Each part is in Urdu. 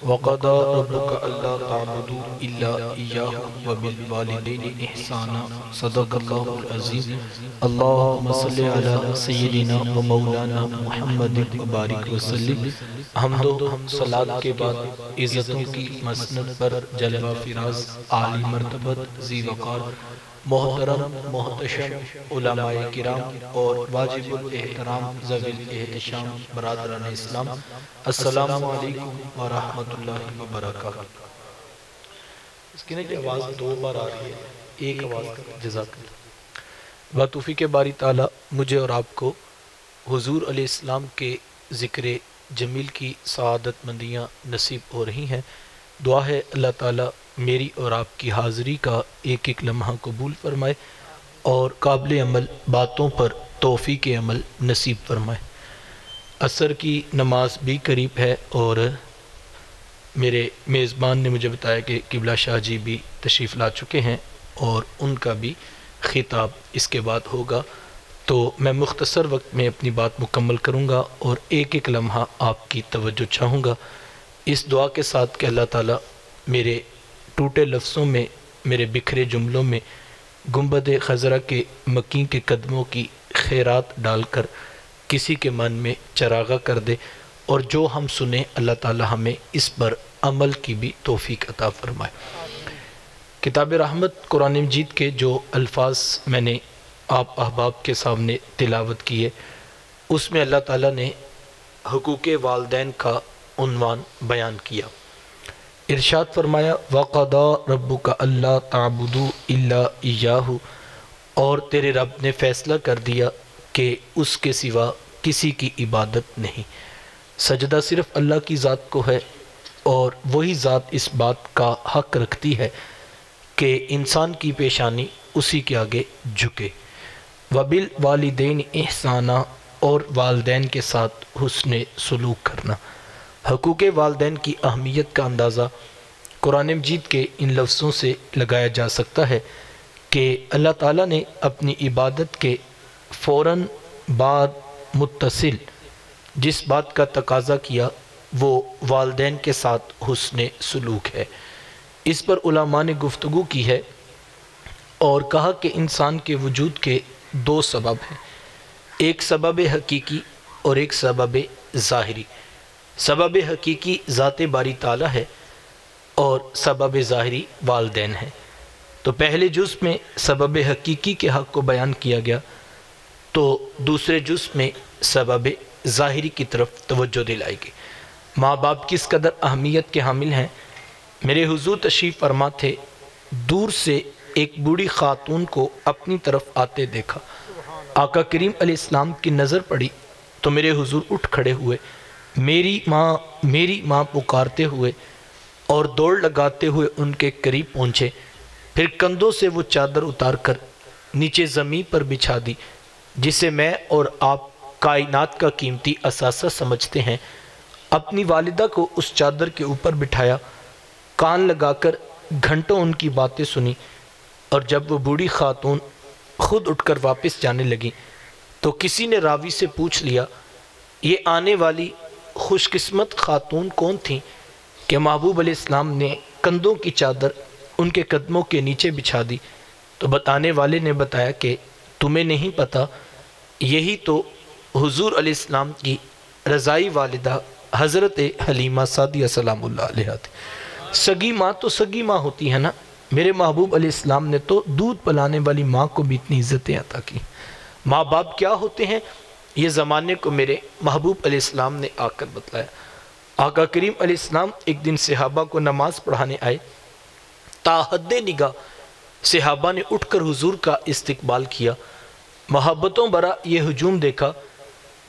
وقضى ربك ألا تعبدوا إلا إياه وبالوالدين إحسانا صدق الله العظيم اللهم صل على سيدنا ومولانا محمد وبارک وسلم۔ حمد و صلات کے بعد عزتوں کی مسند پر جلوہ فراز عالی مرتبت ذی وقار محترم محتشم علماء کرام اور واجب الاحترام ذوی الاحتشام برادران اسلام، السلام علیکم ورحمۃ اللہ وبرکاتہ۔ اس کی نا آواز دو بار آ رہی ہے، ایک آواز جزاک اللہ۔ باتوفیق باری تعالیٰ مجھے اور آپ کو حضور علیہ السلام کے ذکر جمیل کی سعادت مندیاں نصیب ہو رہی ہیں۔ دعا ہے اللہ تعالیٰ میری اور آپ کی حاضری کا ایک ایک لمحہ قبول فرمائے اور قابل عمل باتوں پر توفیق عمل نصیب فرمائے۔ عصر کی نماز بھی قریب ہے اور میرے میزبان نے مجھے بتایا کہ قبلہ شاہ جی بھی تشریف لا چکے ہیں اور ان کا بھی خطاب اس کے بعد ہوگا، تو میں مختصر وقت میں اپنی بات مکمل کروں گا اور ایک ایک لمحہ آپ کی توجہ چاہوں گا، اس دعا کے ساتھ کہ اللہ تعالیٰ میرے ٹوٹے لفظوں میں، میرے بکھرے جملوں میں گنبد خضرا کے مکین کے قدموں کی خیرات ڈال کر کسی کے من میں چراغا کر دے، اور جو ہم سنیں اللہ تعالیٰ ہمیں اس پر عمل کی بھی توفیق عطا فرمائے۔ کتاب رحمت قرآن مجید کے جو الفاظ میں نے آپ احباب کے سامنے تلاوت کیے، اس میں اللہ تعالیٰ نے حقوق والدین کا عنوان بیان کیا۔ ارشاد فرمایا وَقَضَى رَبُّكَ أَلَّا تَعْبُدُوا إِلَّا إِيَّاهُ، اور تیرے رب نے فیصلہ کر دیا کہ اس کے سوا کسی کی عبادت نہیں، سجدہ صرف اللہ کی ذات کو ہے، اور وہی ذات اس بات کا حق رکھتی ہے کہ انسان کی پیشانی اسی کے آگے جھکے۔ وَبِالْوَالِدَيْنِ إِحْسَانًا، اور والدین کے ساتھ حسن سلوک کرنا۔ حقوق والدین کی اہمیت کا اندازہ قرآن مجید کے ان لفظوں سے لگایا جا سکتا ہے کہ اللہ تعالیٰ نے اپنی عبادت کے فوراً بعد متصل جس بات کا تقاضا کیا وہ والدین کے ساتھ حسن سلوک ہے۔ اس پر علماء نے گفتگو کی ہے اور کہا کہ انسان کے وجود کے دو سبب ہیں، ایک سبب حقیقی اور ایک سبب ظاہری۔ سبب حقیقی ذات باری تعالیٰ ہے اور سبب ظاہری والدین ہیں۔ تو پہلے جز میں سبب حقیقی کے حق کو بیان کیا گیا، تو دوسرے جز میں سبب ظاہری کی طرف توجہ دلائی گئی۔ ماں باپ کس قدر اہمیت کے حامل ہیں۔ میرے حضور تشریف فرما تھے، دور سے ایک بوڑھی خاتون کو اپنی طرف آتے دیکھا، آقا کریم علیہ السلام کی نظر پڑی تو میرے حضور اٹھ کھڑے ہوئے، میری ماں پکارتے ہوئے اور دوڑ لگاتے ہوئے ان کے قریب پہنچے، پھر کندھوں سے وہ چادر اتار کر نیچے زمین پر بچھا دی جسے میں اور آپ کائنات کا قیمتی اثاثہ سمجھتے ہیں۔ اپنی والدہ کو اس چادر کے اوپر بٹھایا، کان لگا کر گھنٹوں ان کی باتیں سنی، اور جب وہ بوڑھی خاتون خود اٹھ کر واپس جانے لگی تو کسی نے راوی سے پوچھ لیا یہ آنے والی خوش قسمت خاتون کون تھیں کہ محبوب علیہ السلام نے کندھوں کی چادر ان کے قدموں کے نیچے بچھا دی؟ تو بتانے والے نے بتایا کہ تمہیں نہیں پتا، یہی تو حضور علیہ السلام کی رضائی والدہ حضرت حلیمہ سعدیہ سلام اللہ علیہ تھی۔ سگی ماں تو سگی ماں ہوتی ہے نا، میرے محبوب علیہ السلام نے تو دودھ پلانے والی ماں کو بھی اتنی عزتیں عطا کی۔ ماں باپ کیا ہوتے ہیں یہ زمانے کو میرے محبوب علیہ السلام نے آ کر بتلایا۔ آقا کریم علیہ السلام ایک دن صحابہ کو نماز پڑھانے آئے، تا حد نگاہ صحابہ نے اٹھ کر حضور کا استقبال کیا، محبتوں برا یہ ہجوم دیکھا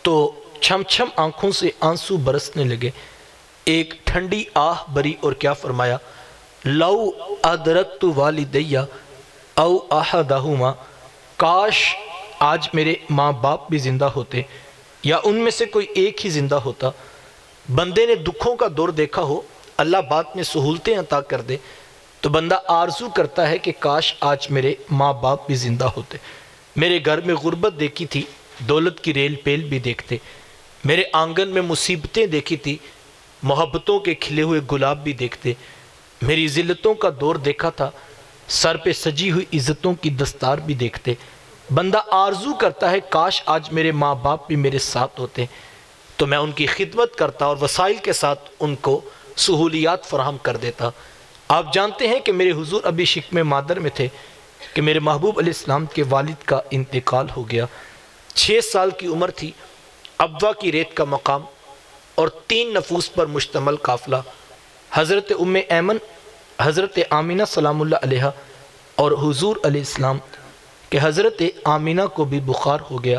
تو چھم چھم آنکھوں سے آنسو برسنے لگے، ایک ٹھنڈی آہ بری اور کیا فرمایا، لو ادرکت والدیہ او احدہما، کاش آج میرے ماں باپ بھی زندہ ہوتے یا ان میں سے کوئی ایک ہی زندہ ہوتا۔ بندے نے دکھوں کا دور دیکھا ہو، اللہ بعد میں سہولتیں عطا کر دے تو بندہ آرزو کرتا ہے کہ کاش آج میرے ماں باپ بھی زندہ ہوتے۔ میرے گھر میں غربت دیکھی تھی، دولت کی ریل پیل بھی دیکھتے، میرے آنگن میں مصیبتیں دیکھی تھی، محبتوں کے کھلے ہوئے گلاب بھی دیکھتے، میری ذلتوں کا دور دیکھا تھا، سر پہ سجی ہوئی عزتوں کی دستار بھی دیکھتے۔ بندہ آرزو کرتا ہے کاش آج میرے ماں باپ بھی میرے ساتھ ہوتے تو میں ان کی خدمت کرتا اور وسائل کے ساتھ ان کو سہولیات فراہم کر دیتا۔ آپ جانتے ہیں کہ میرے حضور ابھی شکم مادر میں تھے کہ میرے محبوب علیہ السلام کے والد کا انتقال ہو گیا۔ 6 سال کی عمر تھی، ابوا کی ریت کا مقام اور 3 نفوس پر مشتمل قافلہ، حضرت ام ایمن، حضرت آمینہ سلام اللہ علیہ اور حضور علیہ السلام کہ حضرت آمینہ کو بھی بخار ہو گیا۔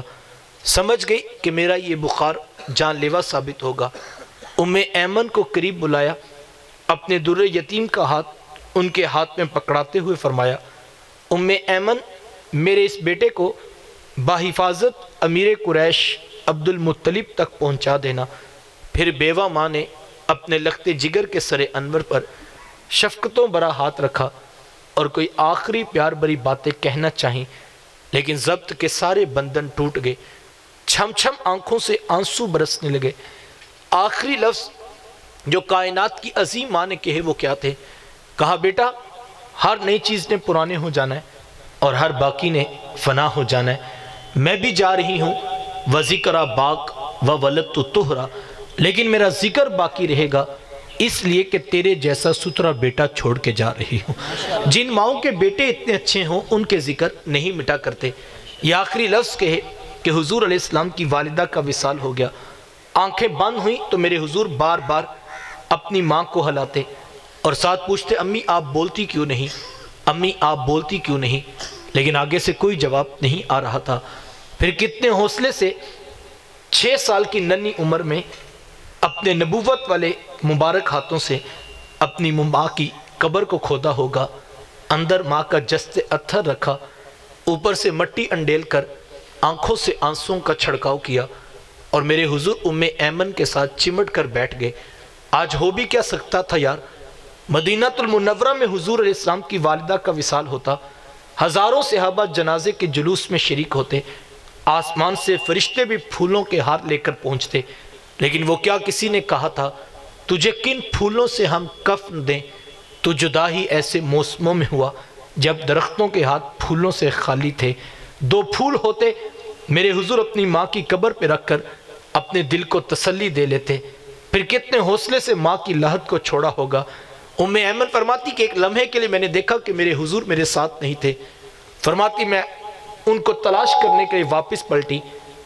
سمجھ گئی کہ میرا یہ بخار جان لیوا ثابت ہوگا۔ ام ایمن کو قریب بلایا، اپنے در یتیم کا ہاتھ ان کے ہاتھ میں پکڑاتے ہوئے فرمایا، ام ایمن میرے اس بیٹے کو بحفاظت امیر قریش عبد المطلب تک پہنچا دینا۔ پھر بیوہ ماں نے اپنے لخت جگر کے سر انور پر شفقتوں برا ہاتھ رکھا اور کوئی آخری پیار بری باتیں کہنا چاہیں، لیکن ضبط کے سارے بندھن ٹوٹ گئے، چھم چھم آنکھوں سے آنسو برسنے لگے۔ آخری لفظ جو کائنات کی عظیم ماں نے کہے وہ کیا تھے؟ کہا بیٹا ہر نئی چیز نے پرانے ہو جانا ہے اور ہر باقی نے فنا ہو جانا ہے۔ میں بھی جا رہی ہوں وذکر باق و ولدت طہرا، لیکن میرا ذکر باقی رہے گا اس لیے کہ تیرے جیسا ستھرا بیٹا چھوڑ کے جا رہی ہوں۔ جن ماؤں کے بیٹے اتنے اچھے ہوں ان کے ذکر نہیں مٹا کرتے۔ یہ آخری لفظ کہے کہ حضور علیہ السلام کی والدہ کا وصال ہو گیا۔ آنکھیں بند ہوئیں تو میرے حضور بار بار اپنی ماں کو ہلاتے اور ساتھ پوچھتے امی آپ بولتی کیوں نہیں، امی آپ بولتی کیوں نہیں، لیکن آگے سے کوئی جواب نہیں آ رہا تھا۔ پھر کتنے حوصلے سے 6 سال کی ننھی عمر میں اپنے نبوت والے مبارک ہاتھوں سے اپنی ماں کی قبر کو کھودا ہوگا، اندر ماں کا جست اتھر رکھا، اوپر سے مٹی انڈیل کر آنکھوں سے آنسوں کا چھڑکاؤ کیا اور میرے حضور ام ایمن کے ساتھ چمٹ کر بیٹھ گئے۔ آج ہو بھی کیا سکتا تھا یار، مدینہ المنورہ میں حضور علیہ السلام کی والدہ کا وصال ہوتا، ہزاروں صحابہ جنازے کے جلوس میں شریک ہوتے، آسمان سے فرشتے بھی پھولوں کے ہار لے کر پہنچتے، لیکن وہ کیا کسی نے کہا تھا تجھے کن پھولوں سے ہم کفن دیں؟ تو جدا ہی ایسے موسموں میں ہوا جب درختوں کے ہاتھ پھولوں سے خالی تھے۔ 2 پھول ہوتے، میرے حضور اپنی ماں کی قبر پہ رکھ کر اپنے دل کو تسلی دے لیتے۔ پھر کتنے حوصلے سے ماں کی لحد کو چھوڑا ہوگا۔ ام ایمن فرماتی کہ ایک لمحے کے لیے میں نے دیکھا کہ میرے حضور میرے ساتھ نہیں تھے۔ فرماتی میں ان کو تلاش کرنے کے لیے واپس پلٹی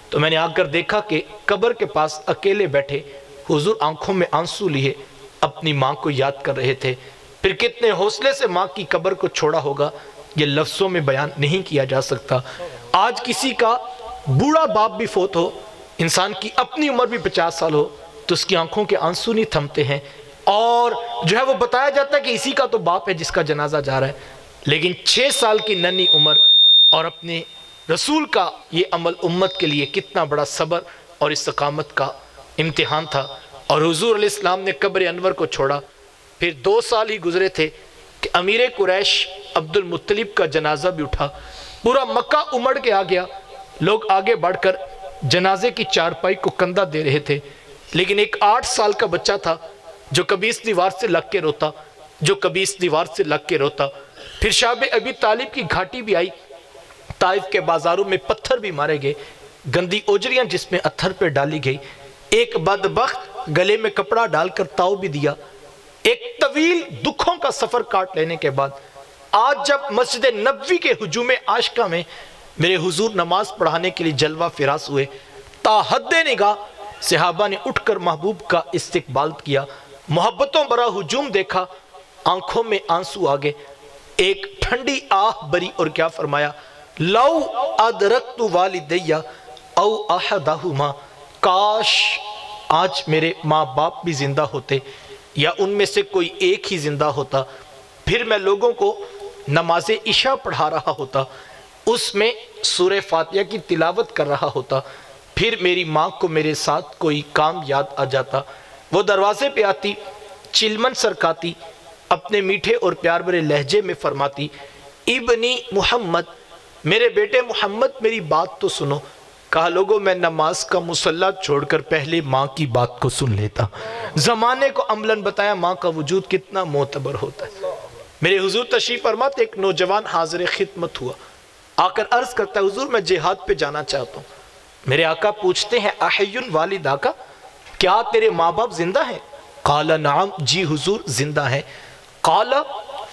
تو میں نے آ کر دیکھا کہ قبر کے پاس اکیلے بیٹھے حضور آنکھوں میں آنسو لیے اپنی ماں کو یاد کر رہے تھے۔ پھر کتنے حوصلے سے ماں کی قبر کو چھوڑا ہوگا، یہ لفظوں میں بیان نہیں کیا جا سکتا۔ آج کسی کا بوڑھا باپ بھی فوت ہو، انسان کی اپنی عمر بھی 50 سال ہو تو اس کی آنکھوں کے آنسو نہیں تھمتے ہیں، اور جو ہے وہ بتایا جاتا ہے کہ اسی کا تو باپ ہے جس کا جنازہ جا رہا ہے۔ لیکن 6 سال کی ننھی عمر اور اپنے رسول کا یہ عمل امت کے لیے کتنا بڑا صبر اور استقامت کا امتحان تھا۔ اور حضور علیہ السلام نے قبر انور کو چھوڑا۔ پھر 2 سال ہی گزرے تھے کہ امیر قریش عبد المطلب کا جنازہ بھی اٹھا، پورا مکہ امڑ کے آ گیا، لوگ آگے بڑھ کر جنازے کی چارپائی کو کندھا دے رہے تھے، لیکن ایک 8 سال کا بچہ تھا جو کبھی اس دیوار سے لگ کے روتا، جو کبھی اس دیوار سے لگ کے روتا۔ پھر شاب ابی طالب کی گھاٹی بھی آئی، طائف کے بازاروں میں پتھر بھی مارے گئے، گندی اوجریاں جس میں اتھر پہ ڈالی گئی، ایک بدبخت گلے میں کپڑا ڈال کر تاؤ بھی دیا۔ ایک طویل دکھوں کا سفر کاٹ لینے کے بعد آج جب مسجد نبوی کے ہجوم عاشقہ میں میرے حضور نماز پڑھانے کے لیے جلوہ فراز ہوئے، تا حد نگاہ صحابہ نے اٹھ کر محبوب کا استقبال کیا، محبتوں برا ہجوم دیکھا، آنکھوں میں آنسو آگے، ایک ٹھنڈی آہ بری اور کیا فرمایا، لو ادرکت والدیہ او احدہما، کاش آج میرے ماں باپ بھی زندہ ہوتے یا ان میں سے کوئی ایک ہی زندہ ہوتا، پھر میں لوگوں کو نماز عشاء پڑھا رہا ہوتا، اس میں سورہ فاتحہ کی تلاوت کر رہا ہوتا، پھر میری ماں کو میرے ساتھ کوئی کام یاد آ جاتا، وہ دروازے پہ آتی، چلمن سرکاتی، اپنے میٹھے اور پیار بھرے لہجے میں فرماتی، ابنی محمد، میرے بیٹے محمد میری بات تو سنو، کہا لوگوں میں نماز کا مصلی چھوڑ کر پہلے ماں کی بات کو سن لیتا. زمانے کو عملاً بتایا ماں کا وجود کتنا معتبر ہوتا ہے. میرے حضور تشریف فرماتے ایک نوجوان حاضر خدمت ہوا، آ کر عرض کرتا ہے حضور میں جہاد پہ جانا چاہتا ہوں. میرے آقا پوچھتے ہیں احیٌ والداک، کیا تیرے ماں باپ زندہ ہیں؟ قال نعم، جی حضور زندہ ہیں. قال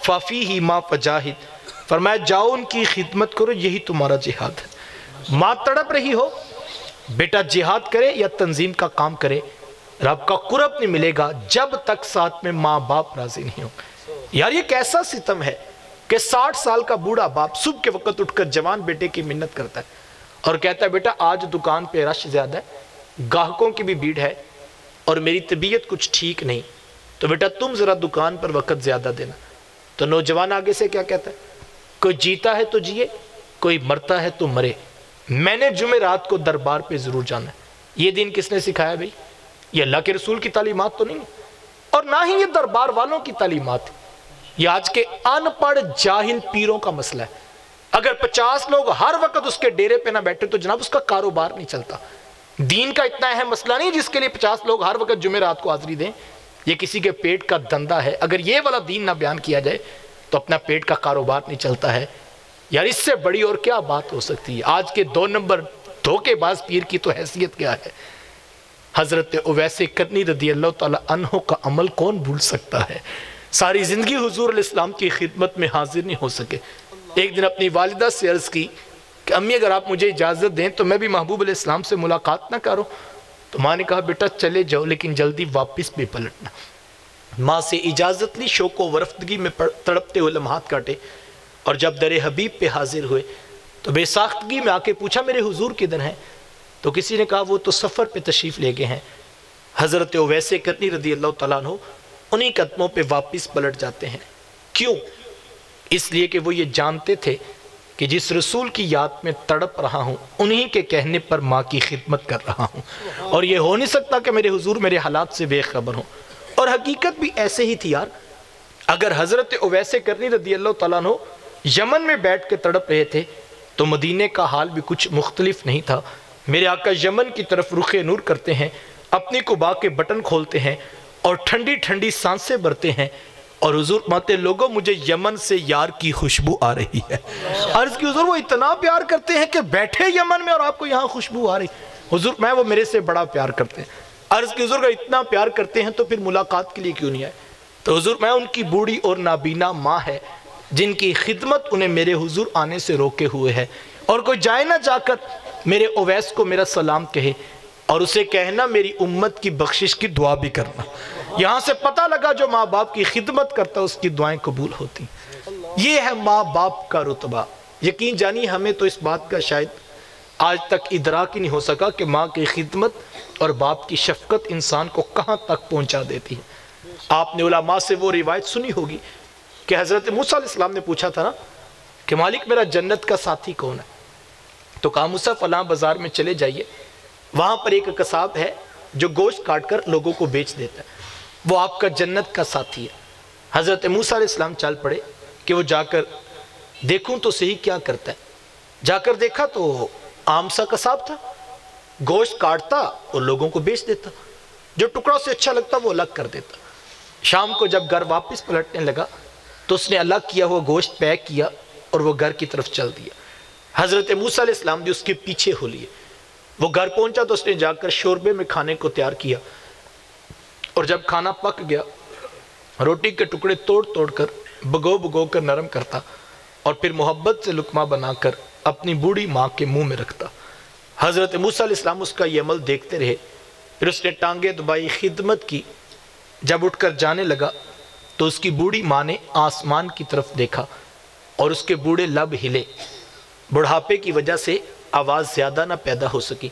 ففیہ ما فجاہد، فرمایا جاؤ ان کی خدمت کرو، یہی تمہارا جہاد ہے. ماں تڑپ رہی ہو، بیٹا جہاد کرے یا تنظیم کا کام کرے، رب کا قرب نہیں ملے گا جب تک ساتھ میں ماں باپ راضی نہیں ہوں. یار یہ کیسا ستم ہے کہ 60 سال کا بوڑھا باپ صبح کے وقت اٹھ کر جوان بیٹے کی منت کرتا ہے اور کہتا ہے بیٹا آج دکان پہ رش زیادہ ہے، گاہکوں کی بھی بھیڑ ہے اور میری طبیعت کچھ ٹھیک نہیں، تو بیٹا تم ذرا دکان پر وقت زیادہ دینا. تو نوجوان آگے سے کیا کہتا ہے، کوئی جیتا ہے تو جیے، کوئی مرتا ہے تو مرے، میں نے جمعرات کو دربار پہ ضرور جانا ہے. یہ دین کس نے سکھایا بھئی؟ یہ اللہ کے رسول کی تعلیمات تو نہیں، اور نہ ہی یہ دربار والوں کی تعلیمات. یہ آج کے ان پڑھ جاہل پیروں کا مسئلہ ہے. اگر 50 لوگ ہر وقت اس کے ڈیرے پہ نہ بیٹھے تو جناب اس کا کاروبار نہیں چلتا. دین کا اتنا اہم مسئلہ نہیں جس کے لیے 50 لوگ ہر وقت جمعرات کو حاضری دیں. یہ کسی کے پیٹ کا دندہ ہے. اگر یہ والا دین نہ بیان کیا جائے تو اپنا پیٹ کا کاروبار نہیں چلتا ہے. یار اس سے بڑی اور کیا بات ہو سکتی ہے؟ آج کے 2 نمبر دھوکے باز پیر کی تو حیثیت کیا ہے؟ حضرت اویس کرنی رضی اللہ تعالیٰ عنہ کا عمل کون بھول سکتا ہے؟ ساری زندگی حضور علیہ السلام کی خدمت میں حاضر نہیں ہو سکے. ایک دن اپنی والدہ سے عرض کی کہ امی اگر آپ مجھے اجازت دیں تو میں بھی محبوب علیہ السلام سے ملاقات نہ کروں. تو ماں نے کہا بیٹا چلے جاؤ لیکن جلدی واپس بھی پلٹنا. ماں سے اجازت لی، شوق و ورفتگی میں تڑپتے ہوئے لمحات کاٹے، اور جب در حبیب پہ حاضر ہوئے تو بے ساختگی میں آ کے پوچھا میرے حضور کدھر ہیں؟ تو کسی نے کہا وہ تو سفر پہ تشریف لے گئے ہیں. حضرت اویس کرنی رضی اللہ تعالیٰ عنہ انہی قدموں پہ واپس پلٹ جاتے ہیں. کیوں؟ اس لیے کہ وہ یہ جانتے تھے کہ جس رسول کی یاد میں تڑپ رہا ہوں انہی کے کہنے پر ماں کی خدمت کر رہا ہوں، اور یہ ہو نہیں سکتا کہ میرے حضور میرے حالات سے بے خبر ہوں. اور حقیقت بھی ایسے ہی تھی یار. اگر حضرت اویس کرنی رضی اللہ تعالیٰ عنہ یمن میں بیٹھ کے تڑپ رہے تھے تو مدینے کا حال بھی کچھ مختلف نہیں تھا. میرے آقا یمن کی طرف رخ نور کرتے ہیں، اپنی قبا کے بٹن کھولتے ہیں اور ٹھنڈی ٹھنڈی سانسیں بھرتے ہیں، اور حضور ماتے لوگوں مجھے یمن سے یار کی خوشبو آ رہی ہے. عرض کی حضور وہ اتنا پیار کرتے ہیں کہ بیٹھے یمن میں اور آپ کو یہاں خوشبو آ رہی؟ حضور میں وہ میرے سے بڑا پیار کرتے ہیں. عرض کی حضور کا اتنا پیار کرتے ہیں تو پھر ملاقات کے لیے کیوں نہیں آئے؟ تو حضور میں ان کی بوڑھی اور نابینا ماں ہے جن کی خدمت انہیں میرے حضور آنے سے روکے ہوئے ہے، اور کوئی جائے نہ جا کر میرے اویس کو میرا سلام کہے اور اسے کہنا میری امت کی بخشش کی دعا بھی کرنا. یہاں سے پتہ لگا جو ماں باپ کی خدمت کرتا اس کی دعائیں قبول ہوتی. یہ ہے ماں باپ کا رتبہ. یقین جانی ہمیں تو اس بات کا شاید آج تک ادراک ہی نہیں ہو سکا کہ ماں کی خدمت اور باپ کی شفقت انسان کو کہاں تک پہنچا دیتی ہے. آپ نے علماء سے وہ روایت سنی ہوگی کہ حضرت موسیٰ علیہ السلام نے پوچھا تھا نا کہ مالک میرا جنت کا ساتھی کون ہے؟ تو کہا موسیٰ فلاں بازار میں چلے جائیے، وہاں پر ایک قصاب ہے جو گوشت کاٹ کر لوگوں کو بیچ دیتا ہے، وہ آپ کا جنت کا ساتھی ہے. حضرت موسیٰ علیہ السلام چال پڑے کہ وہ جا کر دیکھوں تو صحیح کیا کرتا ہے. جا کر دیکھا تو عام سا قصاب تھا، گوشت کاٹتا اور لوگوں کو بیچ دیتا، جو ٹکڑا سے اچھا لگتا وہ الگ کر دیتا. شام کو جب گھر واپس پلٹنے لگا تو اس نے الگ کیا ہوا گوشت پیک کیا اور وہ گھر کی طرف چل دیا. حضرت موسیٰ علیہ السلام نے اس کے پیچھے ہو لیے. وہ گھر پہنچا تو اس نے جا کر شوربے میں کھانے کو تیار کیا، اور جب کھانا پک گیا روٹی کے ٹکڑے توڑ توڑ کر بگو بگو کر نرم کرتا اور پھر محبت سے لقمہ بنا کر اپنی بوڑھی ماں کے منہ میں رکھتا. حضرت موسیٰ علیہ السلام اس کا یہ عمل دیکھتے رہے. پھر اس نے ٹانگیں دبائی، خدمت کی. جب اٹھ کر جانے لگا تو اس کی بوڑھی ماں نے آسمان کی طرف دیکھا اور اس کے بوڑھے لب ہلے. بڑھاپے کی وجہ سے آواز زیادہ نہ پیدا ہو سکی.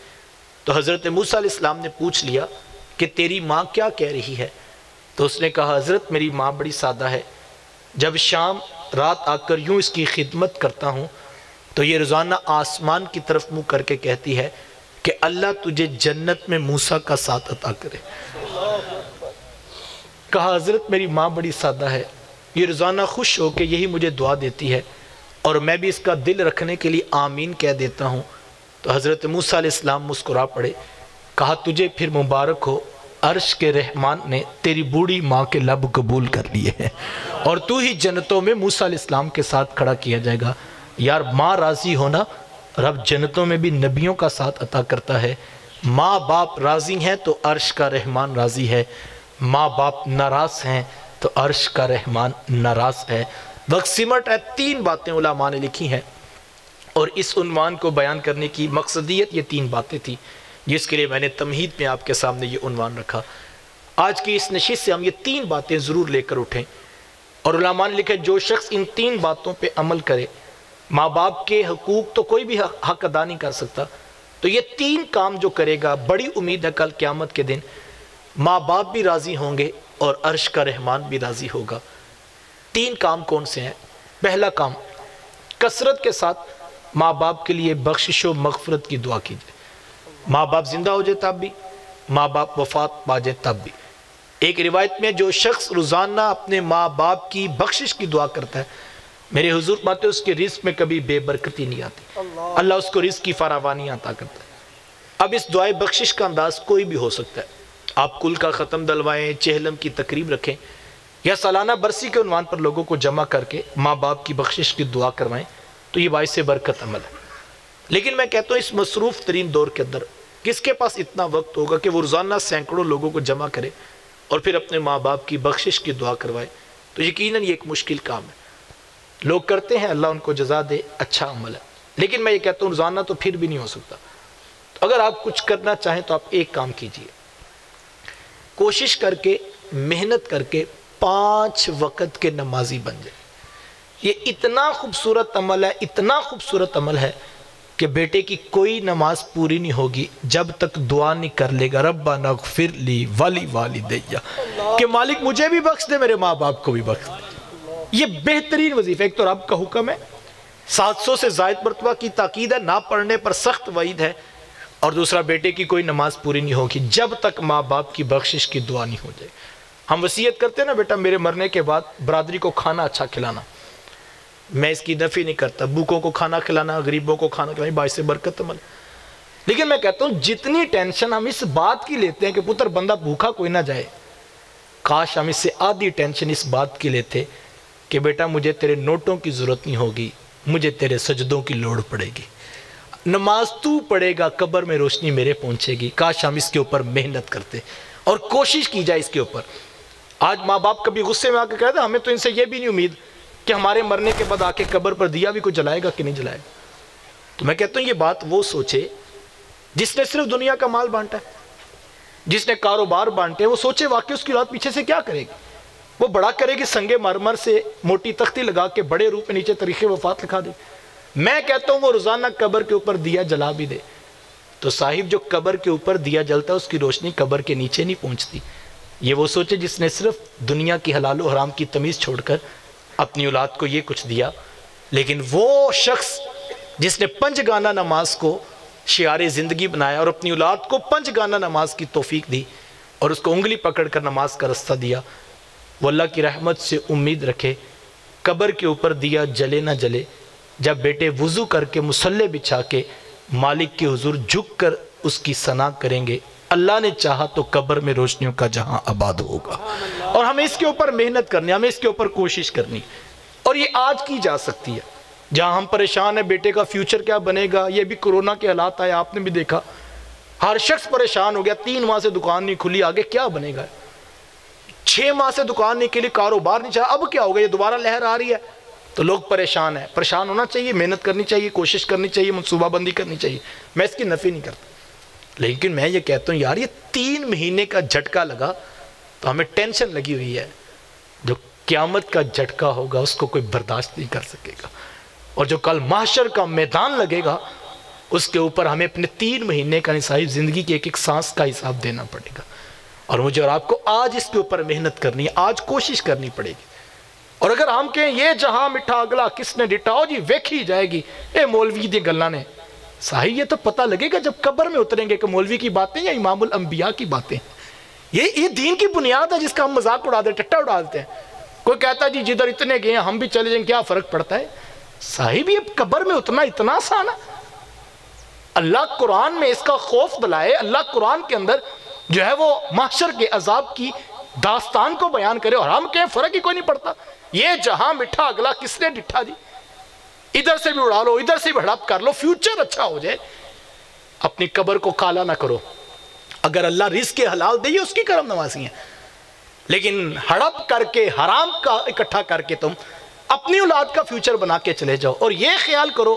تو حضرت موسیٰ علیہ السلام نے پوچھ لیا کہ تیری ماں کیا کہہ رہی ہے؟ تو اس نے کہا حضرت میری ماں بڑی سادہ ہے. جب شام رات آ کر یوں اس کی خدمت کرتا ہوں تو یہ روزانہ آسمان کی طرف منہ کر کے کہتی ہے کہ اللہ تجھے جنت میں موسیٰ کا ساتھ عطا کرے. کہا حضرت میری ماں بڑی سادہ ہے، یہ روزانہ خوش ہو کے یہی مجھے دعا دیتی ہے اور میں بھی اس کا دل رکھنے کے لیے آمین کہہ دیتا ہوں. تو حضرت موسیٰ علیہ السلام مسکرا پڑے، کہا تجھے پھر مبارک ہو، عرش کے رحمان نے تیری بوڑھی ماں کے لب قبول کر لیے ہیں اور تو ہی جنتوں میں موسیٰ علیہ السلام کے ساتھ کھڑا کیا جائے گا۔ یار ماں راضی ہونا، رب جنتوں میں بھی نبیوں کا ساتھ عطا کرتا ہے۔ ماں باپ راضی ہیں تو عرش کا رحمان راضی ہے، ماں باپ ناراض ہیں تو عرش کا رحمان ناراض ہے۔ وقت سمٹ ہے، 3 باتیں علماء نے لکھی ہیں اور اس عنوان کو بیان کرنے کی مقصدیت یہ 3 باتیں تھی، جس کے لیے میں نے تمہید میں آپ کے سامنے یہ عنوان رکھا۔ آج کی اس نشست سے ہم یہ 3 باتیں ضرور لے کر اٹھیں، اور علماء نے لکھا جو شخص ان 3 باتوں پہ عمل کرے، ماں باپ کے حقوق تو کوئی بھی حق ادا نہیں کر سکتا، تو یہ 3 کام جو کرے گا، بڑی امید ہے کل قیامت کے دن ماں باپ بھی راضی ہوں گے اور عرش کا رحمان بھی راضی ہوگا۔ 3 کام کون سے ہیں؟ پہلا کام، کثرت کے ساتھ ماں باپ کے لیے بخشش و مغفرت کی دعا کیجئے۔ ماں باپ زندہ ہو جائے تب بھی، ماں باپ وفات پا جائے تب بھی۔ ایک روایت میں جو شخص روزانہ اپنے ماں باپ کی بخشش کی دعا کرتا ہے، میرے حضور فرماتے ہیں اس کے رزق میں کبھی بے برکتی نہیں آتی، اللہ اس کو رزق کی فراوانی عطا کرتا ہے۔ اب اس دعائے بخشش کا انداز کوئی بھی ہو سکتا ہے، آپ کل کا ختم دلوائیں، چہلم کی تقریب رکھیں، یا سالانہ برسی کے عنوان پر لوگوں کو جمع کر کے ماں باپ کی بخشش کی دعا کروائیں، تو یہ باعث برکت عمل ہے۔ لیکن میں کہتا ہوں اس مصروف ترین دور کے اندر کس کے پاس اتنا وقت ہوگا کہ وہ روزانہ سینکڑوں لوگوں کو جمع کرے اور پھر اپنے ماں باپ کی بخشش کی دعا کروائے؟ تو یقیناً یہ ایک مشکل کام ہے۔ لوگ کرتے ہیں، اللہ ان کو جزا دے، اچھا عمل ہے، لیکن میں یہ کہتا ہوں روزانہ تو پھر بھی نہیں ہو سکتا۔ تو اگر آپ کچھ کرنا چاہیں تو آپ ایک کام کیجئے، کوشش کر کے، محنت کر کے 5 وقت کے نمازی بن جائے۔ یہ اتنا خوبصورت عمل ہے، اتنا خوبصورت عمل ہے کہ بیٹے کی کوئی نماز پوری نہیں ہوگی جب تک دعا نہیں کر لے گا ربنا اغفر لی ولی والدیہ، کہ مالک مجھے بھی بخش دے، میرے ماں باپ کو بھی بخش دے۔ یہ بہترین وظیفہ، ایک تو رب کا حکم ہے، 700 سے زائد مرتبہ کی تاکید ہے، نہ پڑھنے پر سخت وعید ہے، اور دوسرا بیٹے کی کوئی نماز پوری نہیں ہوگی جب تک ماں باپ کی بخشش کی دعا نہیں ہو جائے۔ ہم وصیت کرتے ہیں نا بیٹا میرے مرنے کے بعد برادری کو کھانا اچھا کھلانا، میں اس کی نفی نہیں کرتا، بھوکوں کو کھانا کھلانا، غریبوں کو کھانا کھلانا باعث برکت عمل، لیکن میں کہتا ہوں جتنی ٹینشن ہم اس بات کی لیتے ہیں کہ پتر بندہ بھوکا کوئی نہ جائے، کاش ہم اس سے آدھی ٹینشن اس بات کی لیتے کہ بیٹا مجھے تیرے نوٹوں کی ضرورت نہیں ہوگی، مجھے تیرے سجدوں کی لوڑ پڑے گی، نماز تو پڑھے گا، قبر میں روشنی میرے پہنچے گی۔ کاش ہم اس کے اوپر محنت کرتے اور کوشش کی جائے اس کے اوپر۔ آج ماں باپ کبھی غصے میں آ کے کہتا ہمیں تو ان سے یہ بھی نہیں امید کہ ہمارے مرنے کے بعد آ کے قبر پر دیا بھی کوئی جلائے گا کہ نہیں جلائے گا۔ تو میں کہتا ہوں یہ بات وہ سوچے جس نے صرف دنیا کا مال بانٹا ہے، جس نے کاروبار بانٹے، وہ سوچے واقعی اس کی اولاد پیچھے سے کیا کرے گی۔ وہ بڑا کرے گی سنگ مرمر سے موٹی تختی لگا کے بڑے روپ میں نیچے تاریخ وفات لکھا دے۔ میں کہتا ہوں وہ روزانہ قبر کے اوپر دیا جلا بھی دے، تو صاحب جو قبر کے اوپر دیا جلتا ہے اس کی روشنی قبر کے نیچے نہیں پہنچتی۔ یہ وہ سوچے جس نے صرف دنیا کی حلال و حرام کی تمیز چھوڑ کر اپنی اولاد کو یہ کچھ دیا، لیکن وہ شخص جس نے 5 گانا نماز کو شعار زندگی بنایا اور اپنی اولاد کو 5 گانا نماز کی توفیق دی اور اس کو انگلی پکڑ کر نماز کا رستہ دیا، وہ اللہ کی رحمت سے امید رکھے قبر کے اوپر دیا جلے نہ جلے، جب بیٹے وضو کر کے مصلی بچھا کے مالک کے حضور جھک کر اس کی ثنا کریں گے، اللہ نے چاہا تو قبر میں روشنیوں کا جہاں آباد ہوگا۔ اور ہمیں اس کے اوپر محنت کرنی، ہمیں اس کے اوپر کوشش کرنی، اور یہ آج کی جا سکتی ہے۔ جہاں ہم پریشان ہیں بیٹے کا فیوچر کیا بنے گا، یہ بھی کورونا کے حالات آئے، آپ نے بھی دیکھا، ہر شخص پریشان ہو گیا، 3 ماہ سے دکان نہیں کھلی، آگے کیا بنے گا، 6 ماہ سے دکان نہیں کھلی، کاروبار نہیں چلا، اب کیا ہوگا، یہ دوبارہ لہر آ رہی ہے، تو لوگ پریشان ہیں۔ پریشان ہونا چاہیے، محنت کرنی چاہیے، کوشش کرنی چاہیے، منصوبہ بندی کرنی چاہیے، میں اس کی نفی نہیں کرتا، لیکن میں یہ کہتا ہوں یار یہ 3 مہینے کا جھٹکا لگا تو ہمیں ٹینشن لگی ہوئی ہے، جو قیامت کا جھٹکا ہوگا اس کو کوئی برداشت نہیں کر سکے گا، اور جو کل محشر کا میدان لگے گا اس کے اوپر ہمیں اپنے 3 مہینے کا صاحب زندگی کی ایک سانس کا حساب دینا پڑے گا، اور مجھے اور آپ کو آج اس کے اوپر محنت کرنی ہے، آج کوشش کرنی پڑے گی۔ اور اگر ہم کہیں یہ جہاں مٹھا اگلا کس نے ڈٹاؤ جی ویکھی جائے گی، اے مولوی دی گلاں نے، صحیح یہ تو پتہ لگے گا جب قبر میں اتریں گے کہ مولوی کی باتیں یا امام الانبیاء کی باتیں، یہ دین کی بنیاد ہے جس کا ہم مذاق اڑا دیں، ٹٹا اڑا دیتے ہیں۔ کوئی کہتا جی جدھر اتنے گئے ہیں ہم بھی چلے جائیں، کیا فرق پڑتا ہے؟ صاحب یہ قبر میں اتنا آسان ہے؟ اللہ قرآن میں اس کا خوف دلائے، اللہ قرآن کے اندر جو ہے وہ محشر کے عذاب کی داستان کو بیان کرے، اور ہم کہیں فرق ہی کوئی نہیں پڑتا، یہ جہاں مٹھا اگلا کس نے ڈٹھا دی، ادھر سے بھی اڑا لو ادھر سے بھی ہڑپ کر لو، فیوچر اچھا ہو جائے۔ اپنی قبر کو کالا نہ کرو، اگر اللہ رزق حلال دے یہ اس کی کرم نوازی ہیں، لیکن ہڑپ کر کے حرام کا اکٹھا کر کے تم اپنی اولاد کا فیوچر بنا کے چلے جاؤ، اور یہ خیال کرو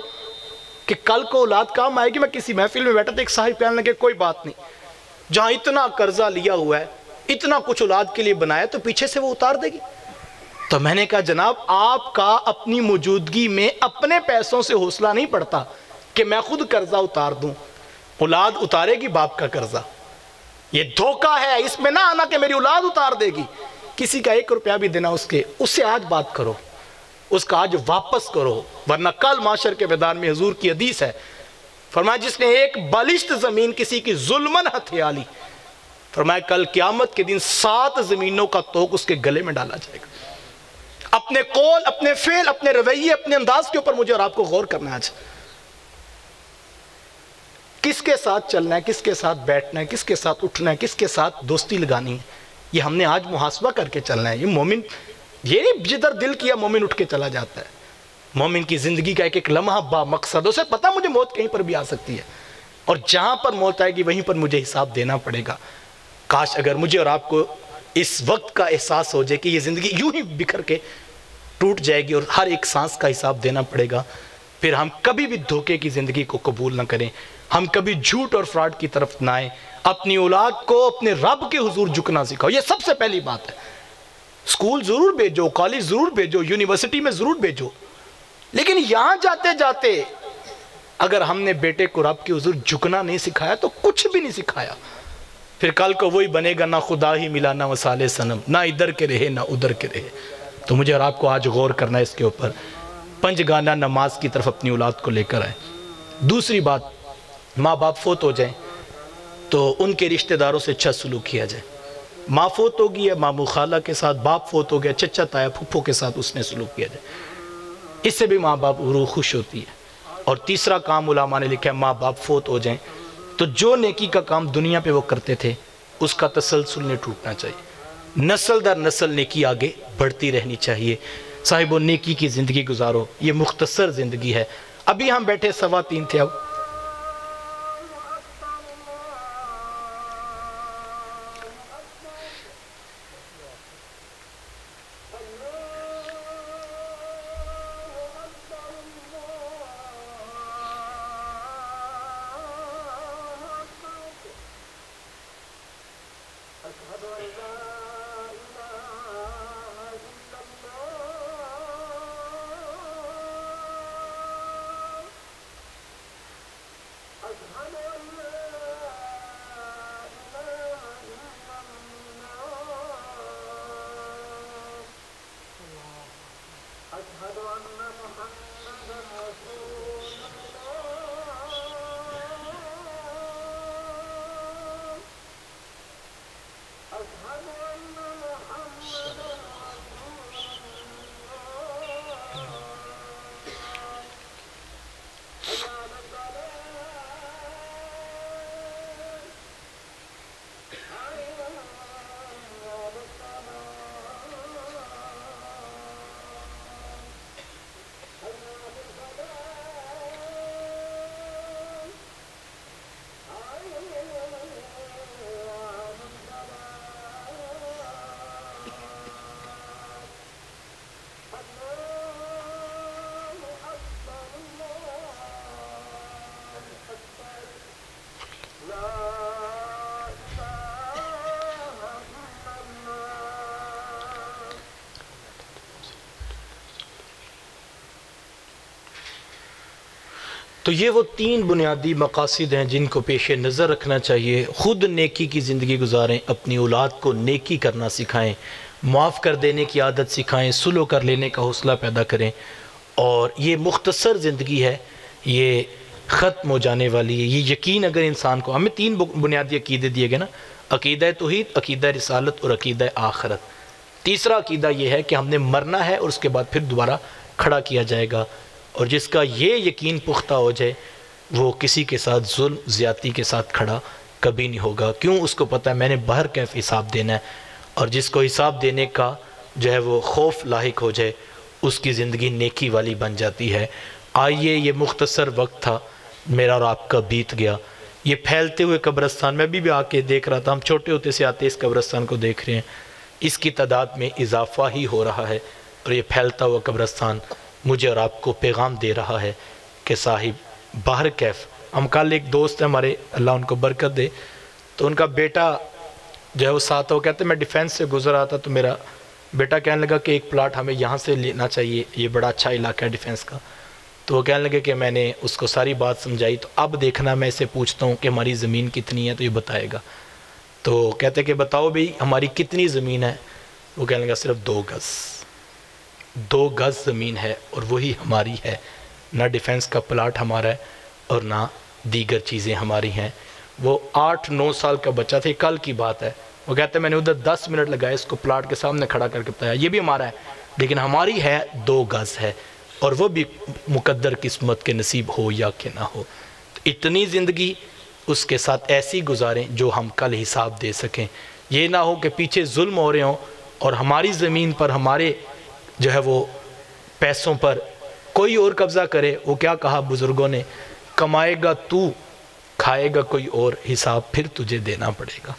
کہ کل کو اولاد کام آئے گی۔ میں کسی محفل میں بیٹھا تھا، ایک صاحب کہنے لگے کوئی بات نہیں، جہاں اتنا قرضہ لیا ہوا ہے، اتنا کچھ اولاد کے لیے بنایا، تو پیچھے سے وہ اتار دے گی۔ تو میں نے کہا جناب آپ کا اپنی موجودگی میں اپنے پیسوں سے حوصلہ نہیں پڑتا کہ میں خود قرضہ اتار دوں، اولاد اتارے گی باپ کا قرضہ۔ یہ دھوکہ ہے، اس میں نہ آنا کہ میری اولاد اتار دے گی، کسی کا 1 روپیہ بھی دینا اس سے آج بات کرو، اس کا آج واپس کرو، ورنہ کل معاشر کے میدان میں حضور کی حدیث ہے، فرمایا جس نے ایک بالشت زمین کسی کی ظلمن ہتھیا لی، فرمایا کل قیامت کے دن 7 زمینوں کا توق اس کے گلے میں ڈالا جائے گا۔ اپنے قول، اپنے فعل، اپنے رویے، اپنے انداز کے اوپر مجھے اور آپ کو غور کرنا ہے آج۔ کس کے ساتھ چلنا ہے، کس کے ساتھ بیٹھنا ہے، کس کے ساتھ اٹھنا ہے، کس کے ساتھ دوستی لگانی ہے، یہ ہم نے آج محاسبہ کر کے چلنا ہے۔ یہ مومن یہ نہیں جدھر دل کیا مومن اٹھ کے چلا جاتا ہے، مومن کی زندگی کا ایک ایک لمحہ با مقصد، اسے پتہ مجھے موت کہیں پر بھی آ سکتی ہے، اور جہاں پر موت آئے گی وہیں پر مجھے حساب دینا پڑے گا۔ کاش اگر مجھے اور آپ کو اس وقت کا احساس ہو جائے کہ یہ زندگی یوں ہی بکھر کے ٹوٹ جائے گی اور ہر ایک سانس کا حساب دینا پڑے گا، پھر ہم کبھی بھی دھوکے کی زندگی کو قبول نہ کریں، ہم کبھی جھوٹ اور فراڈ کی طرف نہ آئیں، اپنی اولاد کو اپنے رب کے حضور جھکنا سکھاؤ، یہ سب سے پہلی بات ہے۔ اسکول ضرور بھیجو، کالج ضرور بھیجو، یونیورسٹی میں ضرور بھیجو، لیکن یہاں جاتے جاتے اگر ہم نے بیٹے کو رب کے حضور جھکنا نہیں سکھایا تو کچھ بھی نہیں سکھایا، پھر کل کو وہی بنے گا، نہ خدا ہی ملا نہ وصال صنم، نہ ادھر کے رہے نہ ادھر کے رہے۔ تو مجھے اور آپ کو آج غور کرنا ہے اس کے اوپر، 5 گانا نماز کی طرف اپنی اولاد کو لے کر آئیں۔ دوسری بات، ماں باپ فوت ہو جائیں تو ان کے رشتہ داروں سے اچھا سلوک کیا جائے۔ ماں فوت ہو گئی ہے، ماموں خالہ کے ساتھ، باپ فوت ہو گیا، چچا تایا پھپھو کے ساتھ اس نے سلوک کیا جائے، اس سے بھی ماں باپ روح خوش ہوتی ہے۔ اور تیسرا کام علماء نے لکھا ہے، ماں باپ فوت ہو جائیں تو جو نیکی کا کام دنیا پہ وہ کرتے تھے اس کا تسلسل نہیں ٹوٹنا چاہیے، نسل در نسل نیکی آگے بڑھتی رہنی چاہیے۔ صاحبو نیکی کی زندگی گزارو، یہ مختصر زندگی ہے۔ ابھی ہم بیٹھے 3:15 تھے، اب تو یہ وہ 3 بنیادی مقاصد ہیں جن کو پیش نظر رکھنا چاہیے۔ خود نیکی کی زندگی گزاریں، اپنی اولاد کو نیکی کرنا سکھائیں، معاف کر دینے کی عادت سکھائیں، صلح کر لینے کا حوصلہ پیدا کریں، اور یہ مختصر زندگی ہے، یہ ختم ہو جانے والی ہے۔ یہ یقین اگر انسان کو، ہمیں 3 بنیادی عقیدے دیے گئے نا، عقیدہ توحید، عقیدہ رسالت اور عقیدہ آخرت۔ تیسرا عقیدہ یہ ہے کہ ہم نے مرنا ہے اور اس کے بعد پھر دوبارہ کھڑا کیا جائے گا، اور جس کا یہ یقین پختہ ہو جائے وہ کسی کے ساتھ ظلم زیادتی کے ساتھ کھڑا کبھی نہیں ہوگا. کیوں؟ اس کو پتہ ہے میں نے باہر کیف حساب دینا ہے، اور جس کو حساب دینے کا جو ہے وہ خوف لاحق ہو جائے اس کی زندگی نیکی والی بن جاتی ہے. آئیے، یہ مختصر وقت تھا میرا اور آپ کا بیت گیا. یہ پھیلتے ہوئے قبرستان میں بھی آ کے دیکھ رہا تھا، ہم چھوٹے ہوتے سے آتے اس قبرستان کو دیکھ رہے ہیں، اس کی تعداد میں اضافہ ہی ہو رہا ہے. اور یہ پھیلتا ہوا قبرستان مجھے اور آپ کو پیغام دے رہا ہے کہ صاحب باہر کیف. ہم کل ایک دوست ہیں ہمارے، اللہ ان کو برکت دے، تو ان کا بیٹا جو ہے وہ ساتھ تھا. وہ کہتے ہیں میں ڈیفینس سے گزر رہا تھا تو میرا بیٹا کہنے لگا کہ ایک پلاٹ ہمیں یہاں سے لینا چاہیے، یہ بڑا اچھا علاقہ ہے ڈیفینس کا. تو وہ کہنے لگے کہ میں نے اس کو ساری بات سمجھائی. تو اب دیکھنا میں اسے پوچھتا ہوں کہ ہماری زمین کتنی ہے تو یہ بتائے گا. تو کہتے کہ بتاؤ بھئی ہماری کتنی زمین ہے؟ وہ کہنے لگا صرف 2 گز. 2 گز زمین ہے اور وہی ہماری ہے. نہ ڈیفینس کا پلاٹ ہمارا ہے اور نہ دیگر چیزیں ہماری ہیں. وہ 8-9 سال کا بچہ تھا، کل کی بات ہے. وہ کہتے ہیں میں نے ادھر 10 منٹ لگائے اس کو پلاٹ کے سامنے کھڑا کر کے بتایا یہ بھی ہمارا ہے لیکن ہماری ہے 2 گز ہے، اور وہ بھی مقدر قسمت کے نصیب ہو یا کہ نہ ہو. اتنی زندگی اس کے ساتھ ایسی گزاریں جو ہم کل حساب دے سکیں. یہ نہ ہو کہ پیچھے ظلم ہو رہے ہوں اور ہماری زمین پر، ہمارے جو ہے وہ پیسوں پر کوئی اور قبضہ کرے. وہ کیا کہا بزرگوں نے، کمائے گا تو، کھائے گا کوئی اور، حساب پھر تجھے دینا پڑے گا.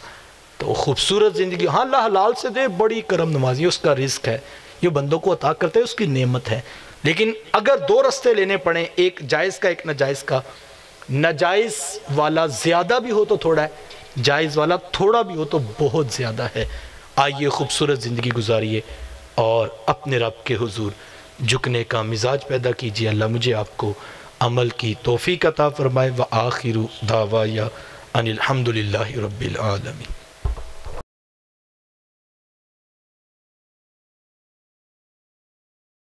تو خوبصورت زندگی، ہاں اللہ حلال سے دے، بڑی کرم نوازی، اس کا رزق ہے، یہ بندوں کو عطا کرتے ہیں، اس کی نعمت ہے. لیکن اگر 2 رستے لینے پڑیں، ایک جائز کا ایک ناجائز کا، ناجائز والا زیادہ بھی ہو تو تھوڑا ہے، جائز والا تھوڑا بھی ہو تو بہت زیادہ ہے. آئیے خوبصورت زندگی گزاریے اور اپنے رب کے حضور جھکنے کا مزاج پیدا کیجیے. اللہ مجھے آپ کو عمل کی توفیق عطا فرمائے. وآخر دعوایا ان الحمدللہ رب العالمین.